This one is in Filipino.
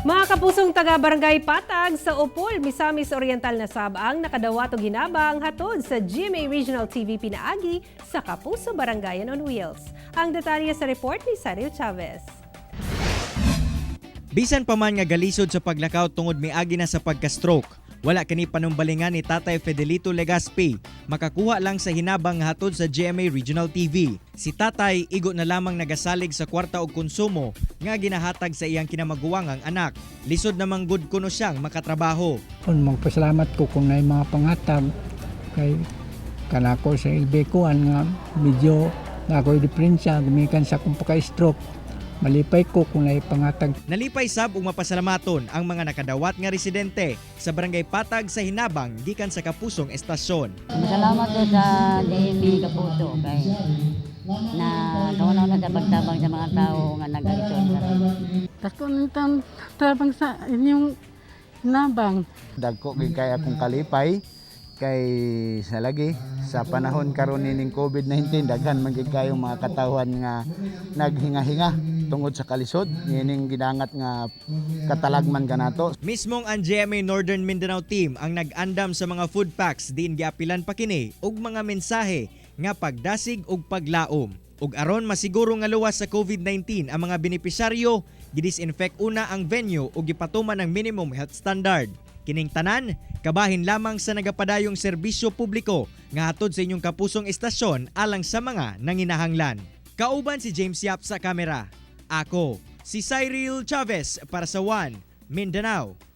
Mga kapusong taga-barangay Patag sa Upol, Misamis Oriental na Sabang nakadawat og hinabang hatod sa GMA Regional TV pinaagi sa Kapuso Barangayan on Wheels. Ang detalye sa report ni Cyril Chavez. Bisan pa man nga galisod sa paglakaw tungod miagi na sa pagka-stroke, wala kini panumbalingan ni Tatay Fidelito Legaspi makakuha lang sa hinabang nga hatod sa GMA Regional TV. Si Tatay igo na lamang nagasalig sa kwarta og konsumo nga ginahatag sa iyang kinamaguwangang anak. Lisod namang good kuno siyang makatrabaho. Magpasalamat ko kung na mga pangatag kay kanako sa LB ko nga medyo na ako'y diferensya gumikan sa kung pagka-stroke. Malipay ko kung na pangatag. Nalipay sab ug mapasalamaton ang mga nakadawat nga residente sa Barangay Patag sa hinabang gikan sa Kapusong Estasyon. Masalamat ko sa DME Kapuso kay na kaunaw na sa pagtabang sa mga tao nga nagalisod. Tako nitang tabang sa inyong nabang. Dagko gid kay akong kalipay kay sa lagi sa panahon karon ning COVID-19 daghan man gid kayo mga katawhan nga naghinga-hinga tungod sa kalisod nining gidangat nga katalagman kanato. Mismong ang GMA Northern Mindanao team ang nag-andam sa mga food packs diin giapilan pa kini og mga mensahe nga pagdasig og paglaom. Ug aron masiguro nga luwas sa COVID-19 ang mga benepisyaryo, gidisinfect una ang venue ug gipatuman ang minimum health standard. Kining tanan, kabahin lamang sa nagapadayong serbisyo publiko nga hatod sa inyong Kapusong Estasyon alang sa mga nanginahanglan. Kauban si James Yap sa kamera. Ako, si Cyril Chavez para sa One Mindanao.